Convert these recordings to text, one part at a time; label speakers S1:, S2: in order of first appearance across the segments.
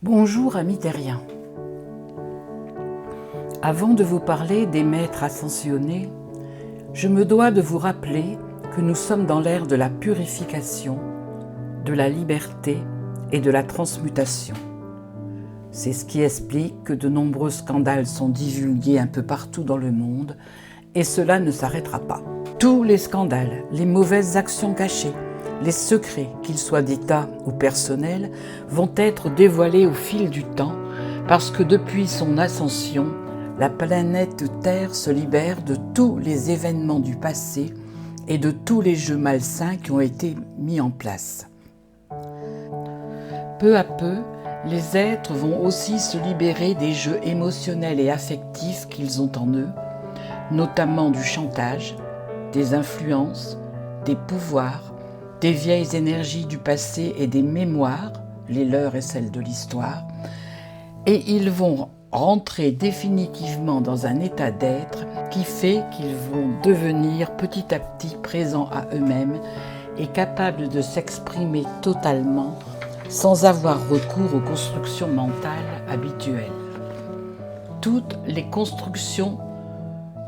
S1: Bonjour amis terriens. Avant de vous parler des maîtres ascensionnés, je me dois de vous rappeler que nous sommes dans l'ère de la purification, de la liberté et de la transmutation. C'est ce qui explique que de nombreux scandales sont divulgués un peu partout dans le monde et cela ne s'arrêtera pas. Tous les scandales, les mauvaises actions cachées, les secrets, qu'ils soient d'État ou personnels, vont être dévoilés au fil du temps parce que depuis son ascension, la planète Terre se libère de tous les événements du passé et de tous les jeux malsains qui ont été mis en place. Peu à peu, les êtres vont aussi se libérer des jeux émotionnels et affectifs qu'ils ont en eux, notamment du chantage, des influences, des pouvoirs, des vieilles énergies du passé et des mémoires, les leurs et celles de l'histoire, et ils vont rentrer définitivement dans un état d'être qui fait qu'ils vont devenir petit à petit présents à eux-mêmes et capables de s'exprimer totalement sans avoir recours aux constructions mentales habituelles. Toutes les constructions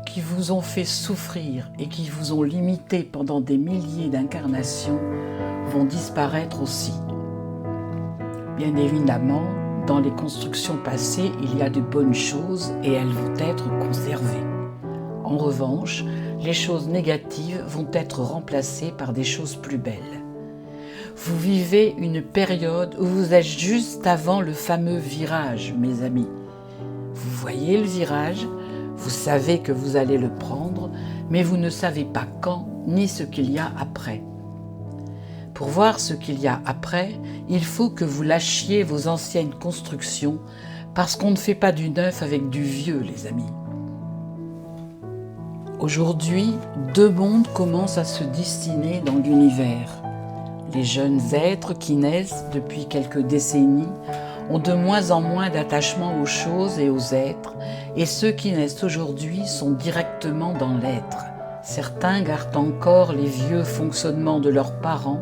S1: qui vous ont fait souffrir et qui vous ont limité pendant des milliers d'incarnations vont disparaître aussi. Bien évidemment, dans les constructions passées, il y a de bonnes choses et elles vont être conservées. En revanche, les choses négatives vont être remplacées par des choses plus belles. Vous vivez une période où vous êtes juste avant le fameux virage, mes amis. Vous voyez le virage ? Vous savez que vous allez le prendre, mais vous ne savez pas quand ni ce qu'il y a après. Pour voir ce qu'il y a après, il faut que vous lâchiez vos anciennes constructions, parce qu'on ne fait pas du neuf avec du vieux, les amis. Aujourd'hui, deux mondes commencent à se dessiner dans l'univers. Les jeunes êtres qui naissent depuis quelques décennies ont de moins en moins d'attachement aux choses et aux êtres, et ceux qui naissent aujourd'hui sont directement dans l'être. Certains gardent encore les vieux fonctionnements de leurs parents,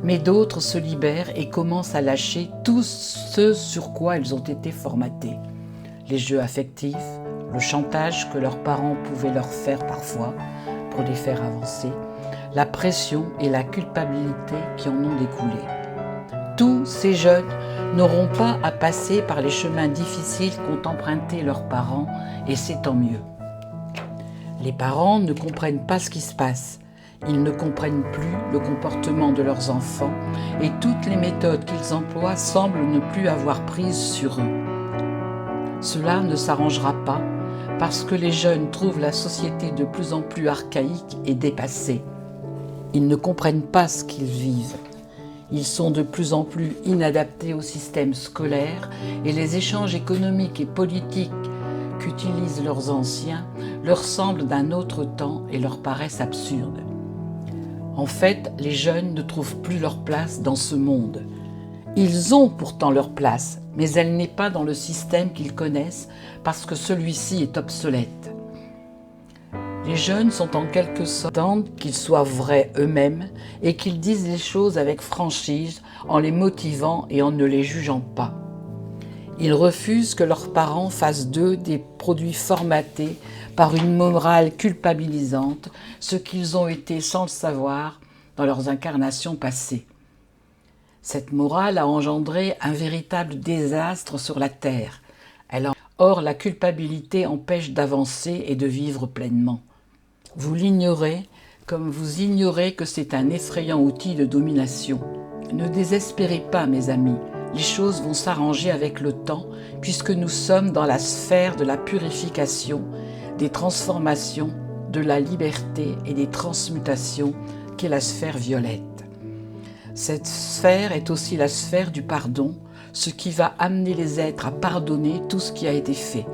S1: mais d'autres se libèrent et commencent à lâcher tout ce sur quoi ils ont été formatés. Les jeux affectifs, le chantage que leurs parents pouvaient leur faire parfois pour les faire avancer, la pression et la culpabilité qui en ont découlé. Tous ces jeunes n'auront pas à passer par les chemins difficiles qu'ont empruntés leurs parents, et c'est tant mieux. Les parents ne comprennent pas ce qui se passe. Ils ne comprennent plus le comportement de leurs enfants et toutes les méthodes qu'ils emploient semblent ne plus avoir prise sur eux. Cela ne s'arrangera pas parce que les jeunes trouvent la société de plus en plus archaïque et dépassée. Ils ne comprennent pas ce qu'ils vivent. Ils sont de plus en plus inadaptés au système scolaire et les échanges économiques et politiques qu'utilisent leurs anciens leur semblent d'un autre temps et leur paraissent absurdes. En fait, les jeunes ne trouvent plus leur place dans ce monde. Ils ont pourtant leur place, mais elle n'est pas dans le système qu'ils connaissent parce que celui-ci est obsolète. Les jeunes sont en quelque sorte attendent qu'ils soient vrais eux-mêmes et qu'ils disent les choses avec franchise en les motivant et en ne les jugeant pas. Ils refusent que leurs parents fassent d'eux des produits formatés par une morale culpabilisante, ce qu'ils ont été sans le savoir dans leurs incarnations passées. Cette morale a engendré un véritable désastre sur la terre. Or, la culpabilité empêche d'avancer et de vivre pleinement. Vous l'ignorez comme vous ignorez que c'est un effrayant outil de domination. Ne désespérez pas, mes amis, les choses vont s'arranger avec le temps puisque nous sommes dans la sphère de la purification, des transformations, de la liberté et des transmutations qu'est la sphère violette. Cette sphère est aussi la sphère du pardon, ce qui va amener les êtres à pardonner tout ce qui a été fait.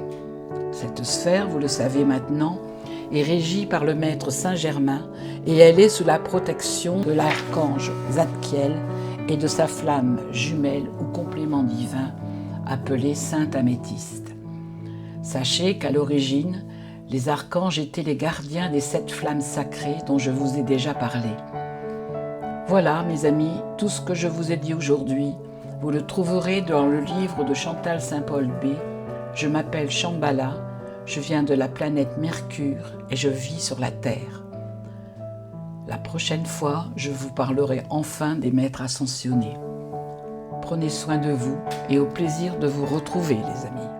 S1: Cette sphère, vous le savez maintenant, est régie par le maître Saint-Germain et elle est sous la protection de l'archange Zadkiel et de sa flamme jumelle ou complément divin appelée Sainte Améthyste. Sachez qu'à l'origine, les archanges étaient les gardiens des 7 flammes sacrées dont je vous ai déjà parlé. Voilà, mes amis, tout ce que je vous ai dit aujourd'hui. Vous le trouverez dans le livre de Chantal Saint-Paul B. Je m'appelle Shambhala, je viens de la planète Mercure et je vis sur la Terre. La prochaine fois, je vous parlerai enfin des maîtres ascensionnés. Prenez soin de vous et au plaisir de vous retrouver, les amis.